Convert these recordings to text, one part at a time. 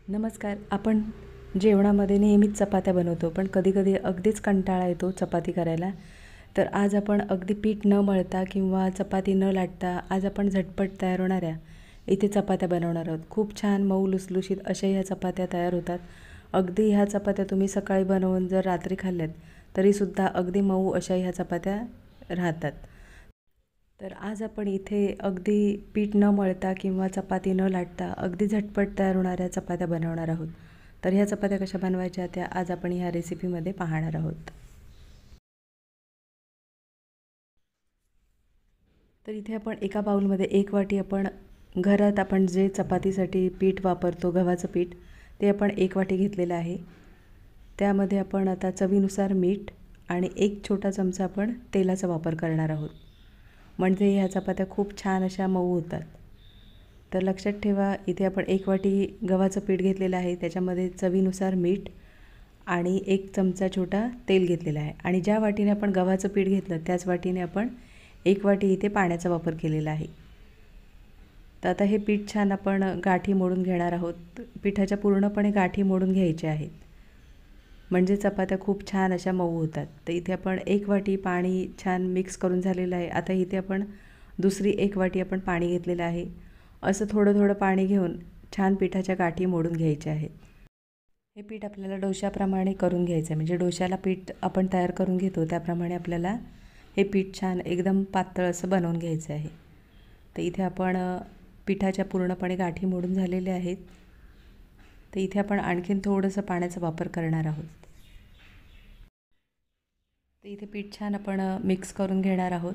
नमस्कार. आपण जेवणामध्ये नेहमीच चपात्या बनवतो, पण कधी-कधी अगदीच कंटाळा येतो चपाती करायला. तर आज आपण अगदी पीठ न मळता किंवा चपाती न लाटता आज आपण झटपट तयार होणाऱ्या इथे चपात्या बनवणार आहोत. खूप छान मऊ लुसलुशीत अशा ह्या चपात्या तयार होतात. अगदी ह्या चपात्या तुम्ही सकाळी बनवून जर रात्री खाल्ल्यात तरीसुद्धा अगदी मऊ अशा ह्या चपात्या राहतात. तर आज आपण इथे अगदी पीठ न मळता किंवा चपाती न लाटता अगदी झटपट तयार होणाऱ्या चपात्या बनवणार आहोत. तर ह्या चपात्या कशा बनवायच्या त्या आज आपण ह्या रेसिपीमध्ये पाहणार आहोत. तर इथे आपण एका बाउलमध्ये 1 वाटी आपण घरात आपण जे चपातीसाठी पीठ वापरतो गव्हाचं पीठ ते आपण 1 वाटी घेतलेलं आहे. त्यामध्ये आपण आता चवीनुसार मीठ आणि 1 छोटा चमचा आपण तेलाचा वापर करणार आहोत. म्हणजे ह्या चपात्या खूप छान अशा मऊ होतात. तर लक्षात ठेवा, इथे आपण 1 वाटी गव्हाचं पीठ घेतलेलं आहे. त्याच्यामध्ये चवीनुसार मीठ आणि 1 चमचा छोटा तेल घेतलेला आहे. आणि ज्या वाटीने आपण गव्हाचं पीठ घेतलं त्याच वाटीने आपण 1 वाटी इथे पाण्याचा वापर केलेला आहे. तर आता हे पीठ छान आपण गाठी मोडून घेणार आहोत. पिठाच्या पूर्णपणे गाठी मोडून घ्यायच्या आहेत, म्हणजे चपात्या खूप छान अशा मऊ होतात. तर इथे आपण 1 वाटी पाणी छान मिक्स करून झालेलं आहे. आता इथे आपण दुसरी 1 वाटी आपण पाणी घेतलेलं आहे. असं थोडं थोडं पाणी घेऊन छान पिठाच्या गाठी मोडून घ्यायच्या आहेत. हे पीठ आपल्याला डोशाप्रमाणे करून घ्यायचं आहे, म्हणजे डोशाला पीठ आपण तयार करून घेतो त्याप्रमाणे आपल्याला हे पीठ छान एकदम पातळ असं बनवून घ्यायचं आहे. तर इथे आपण पिठाच्या पूर्णपणे गाठी मोडून झालेले आहेत. तर इथे आपण आणखीन थोडंसं पाण्याचा वापर करणार आहोत. तर इथे पीठ छान आपण मिक्स करून घेणार आहोत.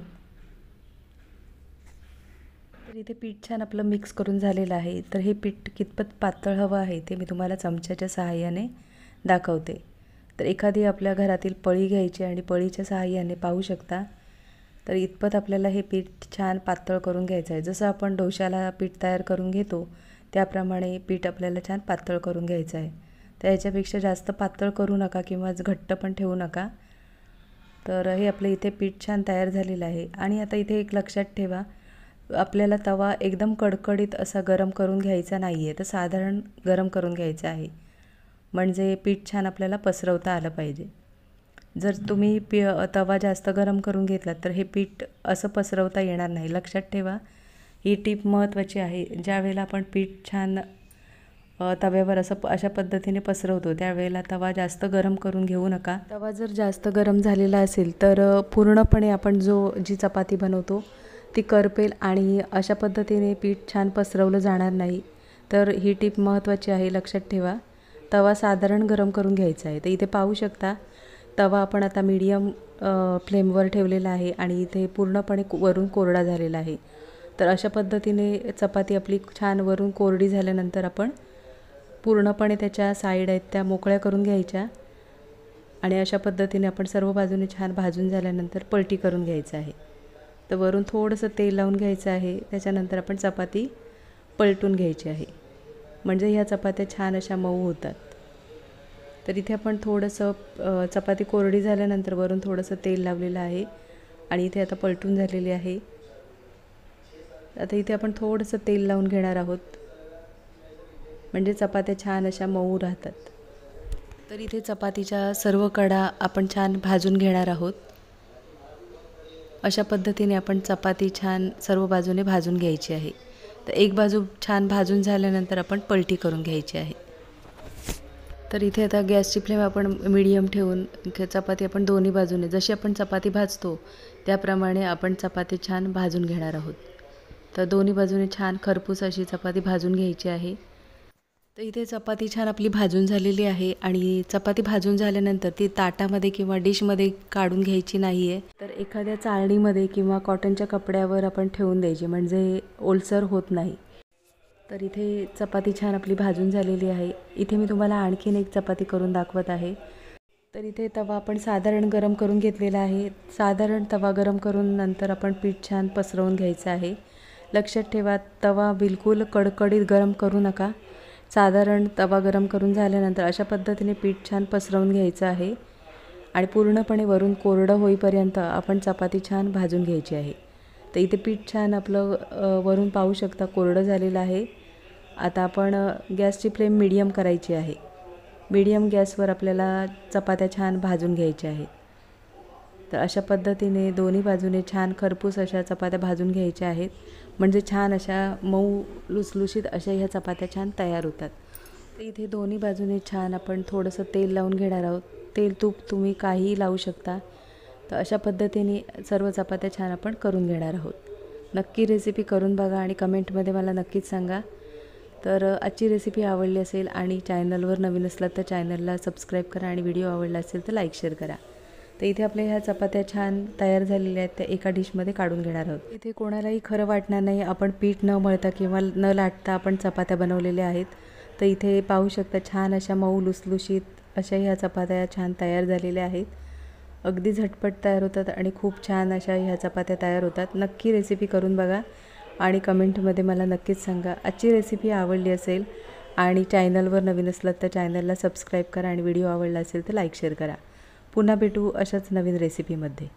तर इथे पीठ छान आपलं मिक्स करून झालेलं आहे. तर हे पीठ कितपत पातळ हवं आहे ते मी तुम्हाला चमच्याच्या सहाय्याने दाखवते. तर एखादी आपल्या घरातील पळी घ्यायची आणि पळीच्या सहाय्याने पाहू शकता. तर इतपत आपल्याला हे पीठ छान पातळ करून घ्यायचं आहे. जसं आपण डोशाला पीठ तयार करून घेतो त्याप्रमाणे पीठ आपल्याला छान पातळ करून घ्यायचं आहे. तर याच्यापेक्षा जास्त पातळ करू नका किंवा घट्ट पण ठेवू नका. तर हे आपलं इथे पीठ छान तयार झालेलं आहे. आणि आता इथे एक लक्षात ठेवा, आपल्याला तवा एकदम कडकडीत असा गरम करून घ्यायचा नाही आहे, तर साधारण गरम करून घ्यायचा आहे, म्हणजे पीठ छान आपल्याला पसरवता आलं पाहिजे. जर तुम्ही तवा जास्त गरम करून घेतलात तर हे पीठ असं पसरवता येणार नाही. लक्षात ठेवा, ही टीप महत्त्वाची आहे. ज्यावेळेला आपण पीठ छान तव्यावर अशा पद्धतीने पसरवतो त्यावेळेला तवा जास्त गरम करून घेऊ नका. तवा जर जास्त गरम झालेला असेल तर पूर्णपणे आपण जी चपाती बनवतो ती करपेल आणि अशा पद्धतीने पीठ छान पसरवलं जाणार नाही. तर ही टीप महत्त्वाची आहे, लक्षात ठेवा. तवा साधारण गरम करून घ्यायचा आहे. तर इथे पाहू शकता, तवा आपण आता मीडियम फ्लेमवर ठेवलेला आहे आणि इथे पूर्णपणे वरून कोरडा झालेला आहे. तर अशा पद्धतीने चपाती आपली छान वरून कोरडी झाल्यानंतर आपण पूर्णपणे त्याच्या साईड आहेत त्या मोकळ्या करून घ्यायच्या आणि अशा पद्धतीने आपण सर्व बाजूने छान भाजून झाल्यानंतर पलटी करून घ्यायचं आहे. तर वरून थोडंसं तेल लावून घ्यायचं आहे. त्याच्यानंतर आपण चपाती पलटून घ्यायची आहे, म्हणजे ह्या चपात्या छान अशा मऊ होतात. तर इथे आपण थोडंसं चपाती कोरडी झाल्यानंतर वरून थोडंसं तेल लावलेलं आहे आणि इथे आता पलटून झालेली आहे. आता इथे आपण थोडंसं तेल लावून घेणार आहोत, म्हणजे चपात्या छान अशा मऊ राहतात. तर इथे चपातीच्या सर्व कडा आपण छान भाजून घेणार आहोत. अशा पद्धतीने आपण चपाती छान सर्व बाजूने भाजून घ्यायची आहे. तर एक बाजू छान भाजून झाल्यानंतर आपण पलटी करून घ्यायची आहे. तर इथे आता गॅसची फ्लेम आपण मीडियम ठेवून चपाती आपण दोन्ही बाजूने जशी आपण चपाती भाजतो त्याप्रमाणे आपण चपाती छान भाजून घेणार आहोत. तर दोन्ही बाजूने छान खरपूस अशी चपाती भाजून घ्यायची आहे. तर इथे चपाती छान आपली भाजून झालेली आहे आणि चपाती भाजून झाल्यानंतर ती ताटामध्ये किंवा डिशमध्ये काढून घ्यायची नाही आहे, तर एखाद्या चाळणीमध्ये किंवा कॉटनच्या कपड्यावर आपण ठेवून द्यायची, म्हणजे ओलसर होत नाही. तर इथे चपाती छान आपली भाजून झालेली आहे. इथे मी तुम्हाला आणखीन एक चपाती करून दाखवत आहे. तर इथे तवा आपण साधारण गरम करून घेतलेला आहे. साधारण तवा गरम करून नंतर आपण पीठ छान पसरवून घ्यायचं आहे. लक्षात ठेवा, तवा बिलकुल कडकडीत गरम करू नका. साधारण तवा गरम करून झाल्यानंतर अशा पद्धतीने पीठ छान पसरवून घ्यायचं आहे आणि पूर्णपणे वरून कोरडं होईपर्यंत आपण चपाती छान भाजून घ्यायची आहे. तर इथे पीठ छान आपलं वरून पाहू शकता कोरडं झालेलं आहे आता आपण गॅसची फ्लेम मीडियम करायची आहे. मीडियम गॅसवर आपल्याला चपात्या छान भाजून घ्यायच्या आहेत. तर अशा पद्धतीने दोन्ही बाजूने छान खरपूस अशा चपात्या भाजून घ्यायच्या आहेत. म्हणजे छान अशा मऊ लुसलुशीत अशा ह्या चपात्या छान तयार होतात. तर इथे दोन्ही बाजूने छान आपण थोडंसं तेल लावून घेणार आहोत. तेल तूप तुम्ही काहीही लावू शकता. तर अशा पद्धतीने सर्व चपात्या छान आपण करून घेणार आहोत. नक्की रेसिपी करून बघा आणि कमेंटमध्ये मला नक्कीच सांगा. तर आजची रेसिपी आवडली असेल आणि चॅनलवर नवीन असलात तर चॅनलला सबस्क्राईब करा आणि व्हिडिओ आवडला असेल तर लाईक शेअर करा. तर इथे आपल्या ह्या चपात्या छान तयार झालेल्या आहेत. त्या एका डिशमध्ये काढून घेणार आहोत. इथे कोणालाही खरं वाटणार नाही आपण पीठ न मळता किंवा न लाटता आपण चपात्या बनवलेल्या आहेत. तर इथे पाहू शकता छान अशा मऊ लुसलुशीत अशा ह्या चपात्या छान तयार झालेल्या आहेत. अगदी झटपट तयार होतात आणि खूप छान अशा ह्या चपात्या तयार होतात. नक्की रेसिपी करून बघा आणि कमेंटमध्ये मला नक्कीच सांगा. आजची रेसिपी आवडली असेल आणि चॅनलवर नवीन असलात तर चॅनलला सबस्क्राईब करा आणि व्हिडिओ आवडला असेल तर लाईक शेअर करा. पुन्हा भेटू अशाच नवीन रेसिपीमध्ये.